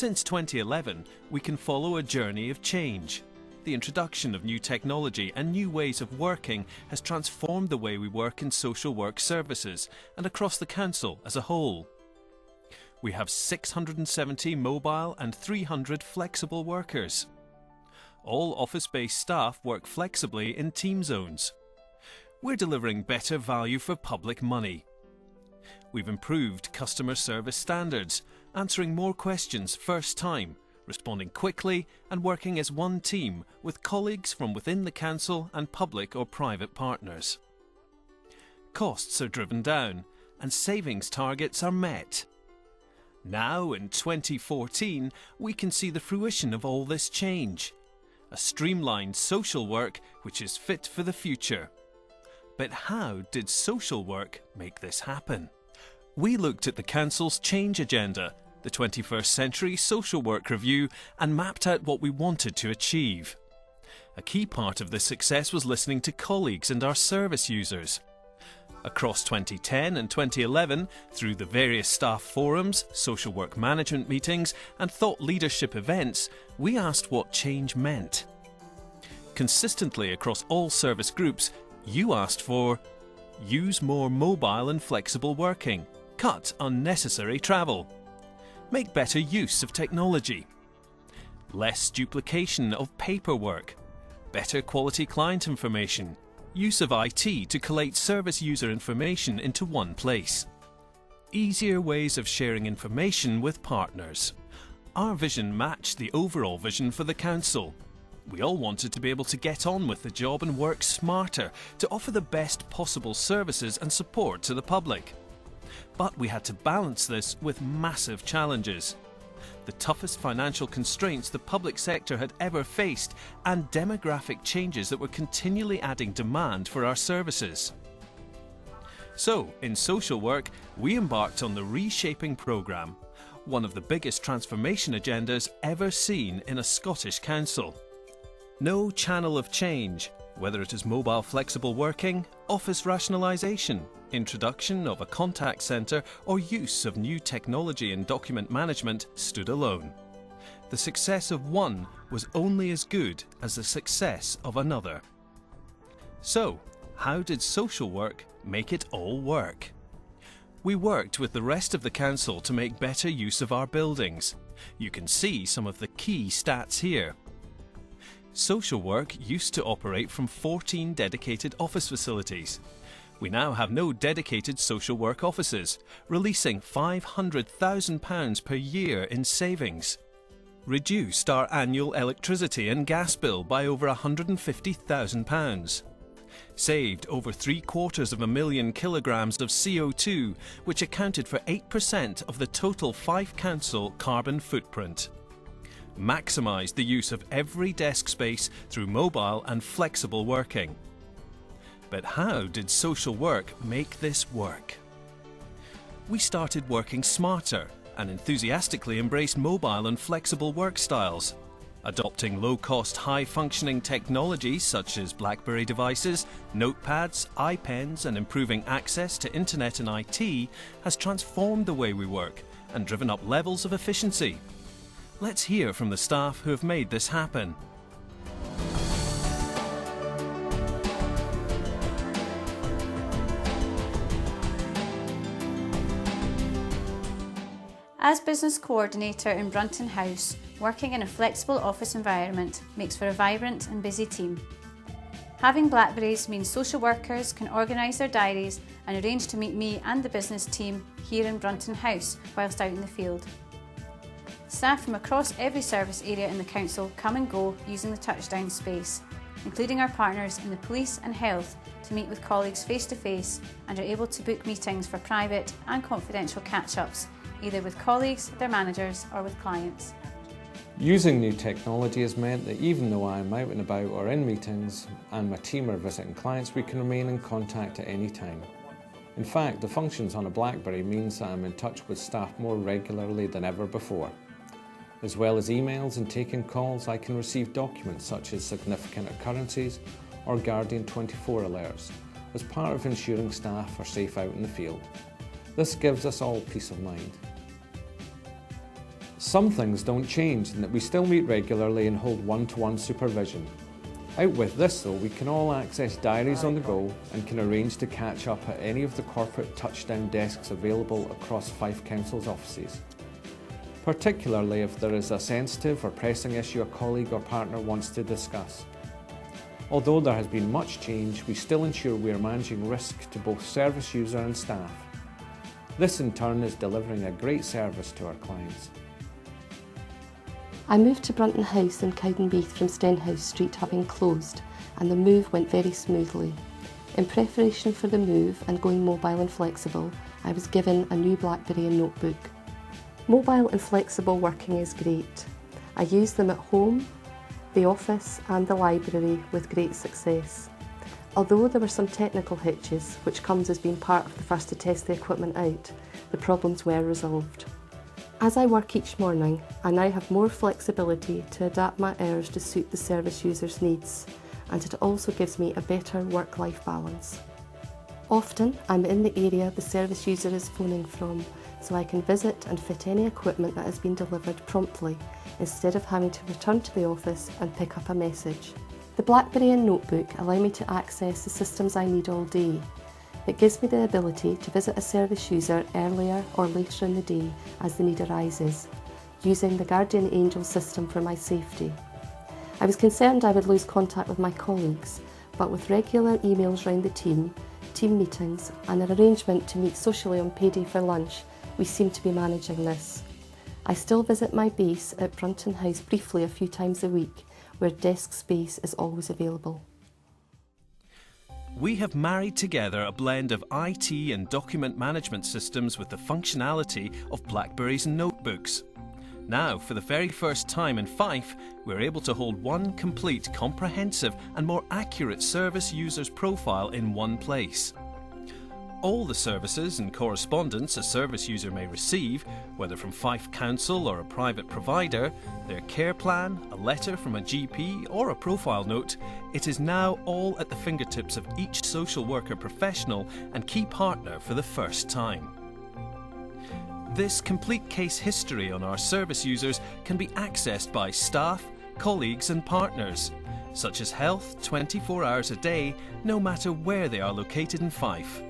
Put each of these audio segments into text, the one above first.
Since 2011, we can follow a journey of change. The introduction of new technology and new ways of working has transformed the way we work in social work services and across the council as a whole. We have 670 mobile and 300 flexible workers. All office-based staff work flexibly in team zones. We're delivering better value for public money. We've improved customer service standards, answering more questions first time, responding quickly and working as one team with colleagues from within the council and public or private partners. Costs are driven down and savings targets are met. Now in 2014, we can see the fruition of all this change. A streamlined social work which is fit for the future. But how did social work make this happen? We looked at the Council's change agenda, the 21st Century Social Work Review, and mapped out what we wanted to achieve. A key part of this success was listening to colleagues and our service users. Across 2010 and 2011, through the various staff forums, social work management meetings and thought leadership events, we asked what change meant. Consistently across all service groups, you asked for use more mobile and flexible working, cut unnecessary travel, make better use of technology, less duplication of paperwork, better quality client information, use of IT to collate service user information into one place, easier ways of sharing information with partners. Our vision matched the overall vision for the Council. We all wanted to be able to get on with the job and work smarter to offer the best possible services and support to the public. But we had to balance this with massive challenges. The toughest financial constraints the public sector had ever faced and demographic changes that were continually adding demand for our services. So, in social work, we embarked on the Reshaping Programme, one of the biggest transformation agendas ever seen in a Scottish council. No channel of change, whether it is mobile flexible working, office rationalisation, introduction of a contact centre or use of new technology in document management, stood alone. The success of one was only as good as the success of another. So, how did social work make it all work? We worked with the rest of the council to make better use of our buildings. You can see some of the key stats here. Social work used to operate from 14 dedicated office facilities. We now have no dedicated social work offices, releasing £500,000 per year in savings. Reduced our annual electricity and gas bill by over £150,000. Saved over 750,000 kilograms of CO2, which accounted for 8% of the total Fife Council carbon footprint. Maximised the use of every desk space through mobile and flexible working. But how did social work make this work? We started working smarter and enthusiastically embraced mobile and flexible work styles. Adopting low-cost, high-functioning technologies such as BlackBerry devices, notepads, iPens and improving access to internet and IT has transformed the way we work and driven up levels of efficiency. Let's hear from the staff who have made this happen. As business coordinator in Brunton House, working in a flexible office environment makes for a vibrant and busy team. Having BlackBerries means social workers can organise their diaries and arrange to meet me and the business team here in Brunton House whilst out in the field. Staff from across every service area in the council come and go using the touchdown space, including our partners in the police and health, to meet with colleagues face to face and are able to book meetings for private and confidential catch-ups, either with colleagues, their managers or with clients. Using new technology has meant that even though I am out and about or in meetings and my team are visiting clients, we can remain in contact at any time. In fact, the functions on a BlackBerry means that I'm in touch with staff more regularly than ever before. As well as emails and taking calls, I can receive documents such as significant occurrences or Guardian 24 alerts as part of ensuring staff are safe out in the field. This gives us all peace of mind. Some things don't change in that we still meet regularly and hold one-to-one supervision. Out with this though, we can all access diaries on the go and can arrange to catch up at any of the corporate touchdown desks available across Fife Council's offices. Particularly if there is a sensitive or pressing issue a colleague or partner wants to discuss. Although there has been much change, we still ensure we are managing risk to both service user and staff. This in turn is delivering a great service to our clients. I moved to Brunton House in Cowdenbeath from Stenhouse Street having closed, and the move went very smoothly. In preparation for the move and going mobile and flexible, I was given a new BlackBerry and notebook. Mobile and flexible working is great. I use them at home, the office and the library with great success. Although there were some technical hitches, which comes as being part of the first to test the equipment out, the problems were resolved. As I work each morning, I now have more flexibility to adapt my hours to suit the service user's needs, and it also gives me a better work-life balance. Often, I'm in the area the service user is phoning from, so I can visit and fit any equipment that has been delivered promptly, instead of having to return to the office and pick up a message. The BlackBerry and notebook allow me to access the systems I need all day. It gives me the ability to visit a service user earlier or later in the day as the need arises, using the Guardian Angel system for my safety. I was concerned I would lose contact with my colleagues, but with regular emails round the team meetings and an arrangement to meet socially on payday for lunch, we seem to be managing this. I still visit my base at Brunton House briefly a few times a week, where desk space is always available. We have married together a blend of IT and document management systems with the functionality of BlackBerry's notebooks. Now, for the very first time in Fife, we're able to hold one complete, comprehensive and more accurate service user's profile in one place. All the services and correspondence a service user may receive, whether from Fife Council or a private provider, their care plan, a letter from a GP or a profile note, it is now all at the fingertips of each social worker professional and key partner for the first time. This complete case history on our service users can be accessed by staff, colleagues and partners, such as health 24 hours a day, no matter where they are located in Fife.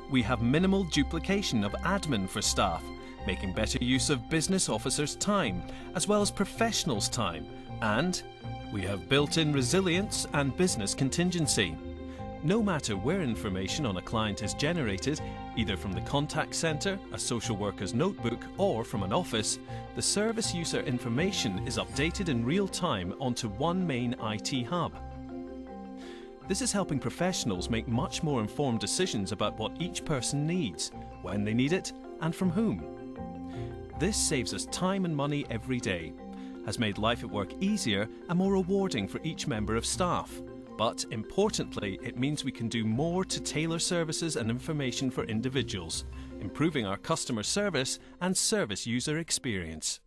We have minimal duplication of admin for staff, making better use of business officers' time, as well as professionals' time, and we have built-in resilience and business contingency. No matter where information on a client is generated, either from the contact centre, a social worker's notebook, or from an office, the service user information is updated in real time onto one main IT hub. This is helping professionals make much more informed decisions about what each person needs, when they need it, and from whom. This saves us time and money every day, has made life at work easier and more rewarding for each member of staff. But importantly, it means we can do more to tailor services and information for individuals, improving our customer service and service user experience.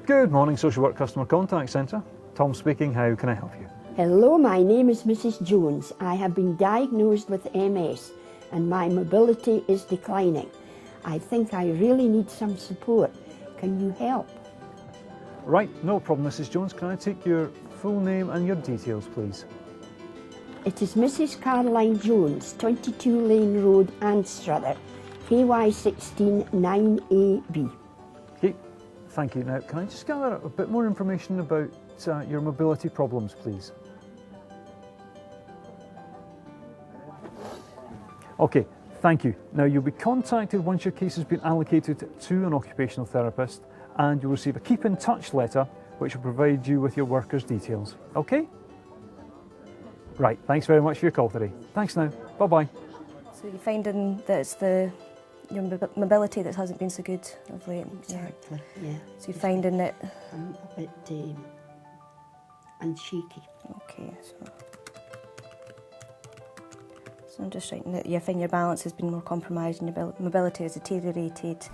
Good morning, Social Work Customer Contact Centre. Tom speaking, how can I help you? Hello, my name is Mrs. Jones. I have been diagnosed with MS and my mobility is declining. I think I really need some support. Can you help? Right, no problem, Mrs. Jones. Can I take your full name and your details, please? It is Mrs. Caroline Jones, 22 Lane Road, Anstruther, KY16 9AB. Okay, thank you. Now, can I just gather a bit more information about your mobility problems, please? Okay, thank you. Now, you'll be contacted once your case has been allocated to an occupational therapist, and you'll receive a keep in touch letter which will provide you with your worker's details. Okay? Right, thanks very much for your call today. Thanks now. Bye-bye. So you're finding that it's your mobility that hasn't been so good of late? Exactly, yeah. So you're finding that... I'm a bit and shaky. Okay, so I'm just writing that you find your balance has been more compromised and your mobility has deteriorated,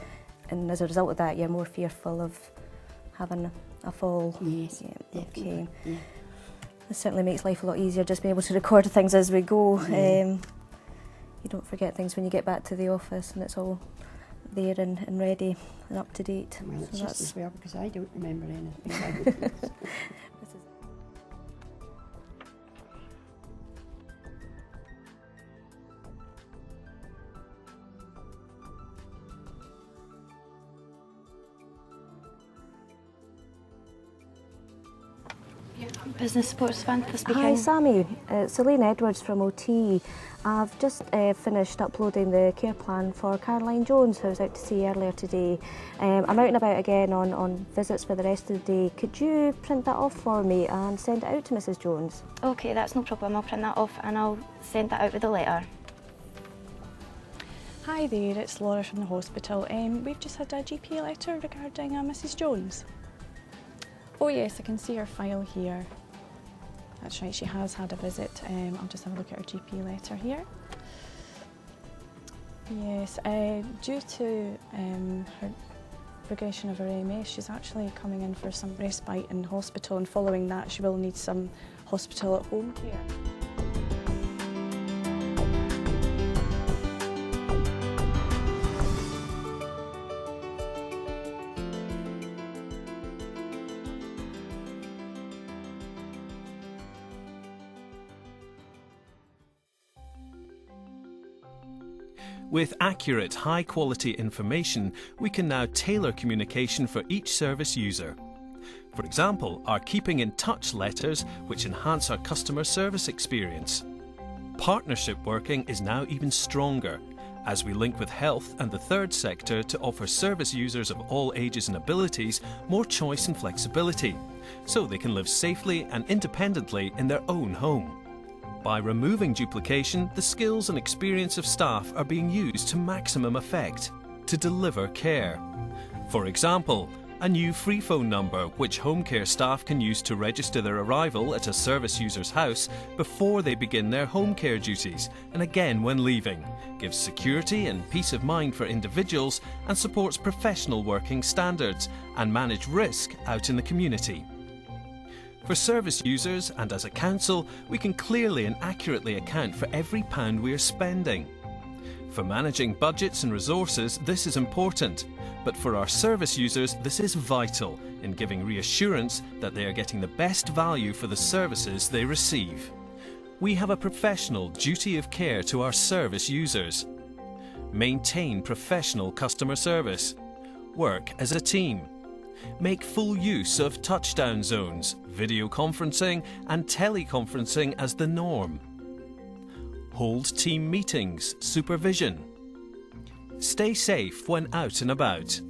and as a result of that you're more fearful of having a fall. Yes, yeah, okay. Yeah. This certainly makes life a lot easier, just being able to record things as we go. Yeah. you don't forget things when you get back to the office and it's all there and ready and up to date. Well, it's So just as well because I don't remember anything. Business Support Samantha speaking. Hi Sammy, it's Elaine Edwards from OT. I've just finished uploading the care plan for Caroline Jones, who I was out to see earlier today. I'm out and about again on visits for the rest of the day. Could you print that off for me and send it out to Mrs Jones? Okay, that's no problem. I'll print that off and I'll send that out with a letter. Hi there, it's Laura from the hospital. We've just had a GP letter regarding Mrs Jones. Oh yes, I can see her file here. That's right, she has had a visit. I'll just have a look at her GP letter here. Yes, due to her progression of her MS, she's actually coming in for some respite in hospital, and following that she will need some hospital at home care. With accurate, high-quality information, we can now tailor communication for each service user. For example, our Keeping in Touch letters, which enhance our customer service experience. Partnership working is now even stronger, as we link with health and the third sector to offer service users of all ages and abilities more choice and flexibility, so they can live safely and independently in their own home. By removing duplication, the skills and experience of staff are being used to maximum effect to deliver care. For example, a new free phone number which home care staff can use to register their arrival at a service user's house before they begin their home care duties and again when leaving, gives security and peace of mind for individuals and supports professional working standards and manage risk out in the community. For service users and as a council, we can clearly and accurately account for every pound we are spending. For managing budgets and resources, this is important, but for our service users, this is vital in giving reassurance that they are getting the best value for the services they receive. We have a professional duty of care to our service users. Maintain professional customer service. Work as a team. Make full use of touchdown zones, video conferencing and teleconferencing as the norm. Hold team meetings, supervision. Stay safe when out and about.